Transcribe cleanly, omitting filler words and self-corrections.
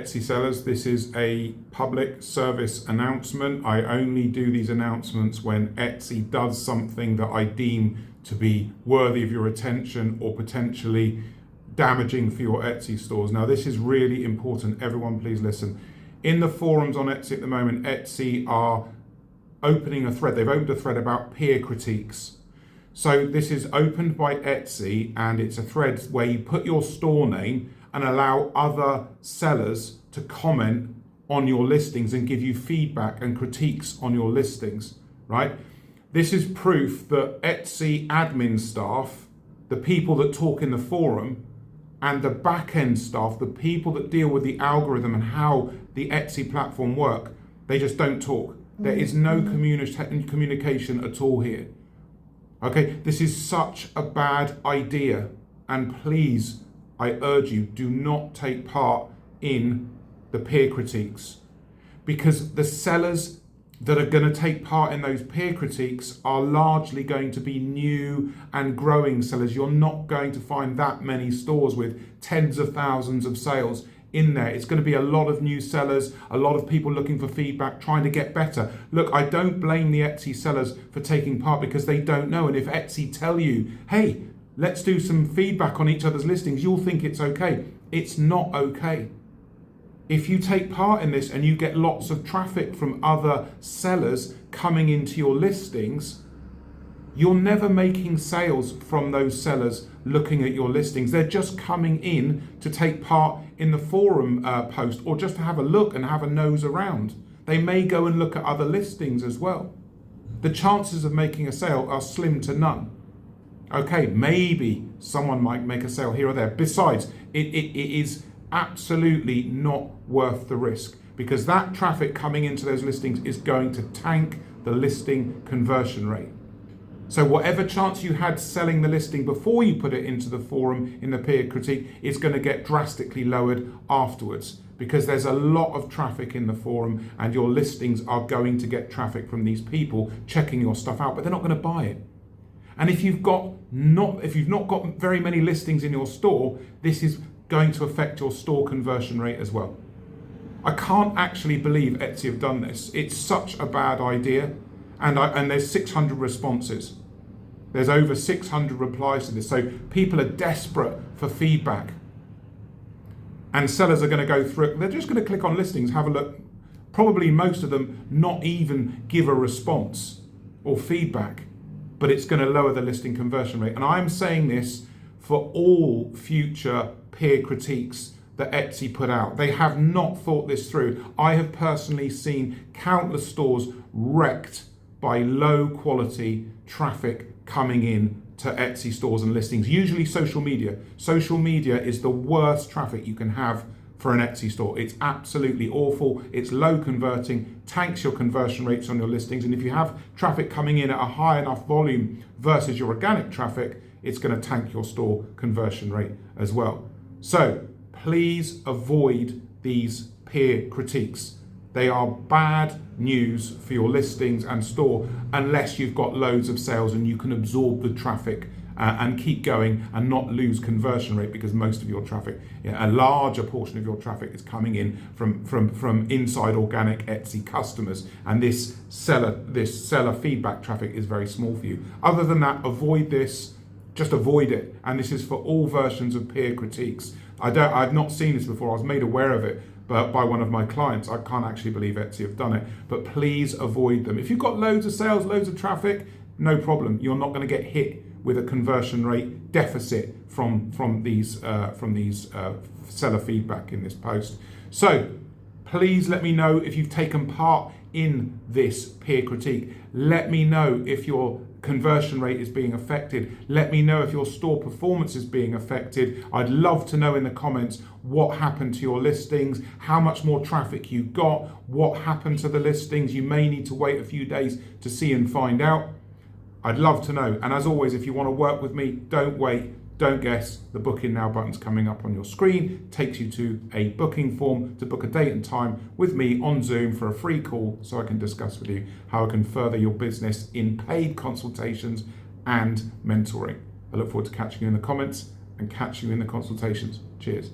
Etsy sellers, this is a public service announcement. I only do these announcements when Etsy does something that I deem to be worthy of your attention or potentially damaging for your Etsy stores. Now, this is really important. Everyone, please listen. In the forums on Etsy at the moment, Etsy are opening a thread. They've opened a thread about peer critiques. So this is opened by Etsy, and it's a thread where you put your store name and allow other sellers to comment on your listings and give you feedback and critiques on your listings, right? This is proof that Etsy admin staff, the people that talk in the forum, and the back-end staff, the people that deal with the algorithm and how the Etsy platform work, they just don't talk. There is no communication at all here. Okay, this is such a bad idea, and please, I urge you, do not take part in the peer critiques, because the sellers that are going to take part in those peer critiques are largely going to be new and growing sellers. You're not going to find that many stores with tens of thousands of sales in there. It's going to be a lot of new sellers, a lot of people looking for feedback, trying to get better. Look, I don't blame the Etsy sellers for taking part because they don't know. And if Etsy tell you, hey, let's do some feedback on each other's listings, you'll think it's okay. It's not okay. If you take part in this and you get lots of traffic from other sellers coming into your listings, you're never making sales from those sellers looking at your listings. They're just coming in to take part in the forum post, or just to have a look and have a nose around. They may go and look at other listings as well. The chances of making a sale are slim to none. Okay, maybe someone might make a sale here or there. Besides, it is absolutely not worth the risk, because that traffic coming into those listings is going to tank the listing conversion rate. So whatever chance you had selling the listing before you put it into the forum in the peer critique is going to get drastically lowered afterwards, because there's a lot of traffic in the forum and your listings are going to get traffic from these people checking your stuff out, but they're not going to buy it. And if you've not got very many listings in your store, this is going to affect your store conversion rate as well. I can't actually believe Etsy have done this. It's such a bad idea. And there's 600 responses. There's over 600 replies to this. So people are desperate for feedback. And sellers are going to go through it. They're just going to click on listings, have a look. Probably most of them not even give a response or feedback, but it's going to lower the listing conversion rate. And I'm saying this for all future peer critiques that Etsy put out. They have not thought this through. I have personally seen countless stores wrecked by low quality traffic coming in to Etsy stores and listings, usually social media. Social media is the worst traffic you can have for an Etsy store. It's absolutely awful. It's low converting, tanks your conversion rates on your listings. And if you have traffic coming in at a high enough volume versus your organic traffic, it's going to tank your store conversion rate as well. So please avoid these peer critiques. They are bad news for your listings and store unless you've got loads of sales and you can absorb the traffic and keep going and not lose conversion rate, because most of your traffic, a larger portion of your traffic is coming in from inside organic Etsy customers, and this seller feedback traffic is very small for you. Other than that, avoid this. Just avoid it. And this is for all versions of peer critiques. I've not seen this before. I was made aware of it but by one of my clients. I can't actually believe Etsy have done it, but please avoid them. If you've got loads of sales, loads of traffic, no problem. You're not going to get hit with a conversion rate deficit from these seller feedback in this post. So please let me know if you've taken part in this peer critique. Let me know if your conversion rate is being affected. Let me know if your store performance is being affected. I'd love to know in the comments what happened to your listings, how much more traffic you got, what happened to the listings. You may need to wait a few days to see and find out. I'd love to know. And as always, if you want to work with me, don't wait. Don't guess. The booking now button's coming up on your screen. Takes you to a booking form to book a date and time with me on Zoom for a free call so I can discuss with you how I can further your business in paid consultations and mentoring. I look forward to catching you in the comments and catching you in the consultations. Cheers.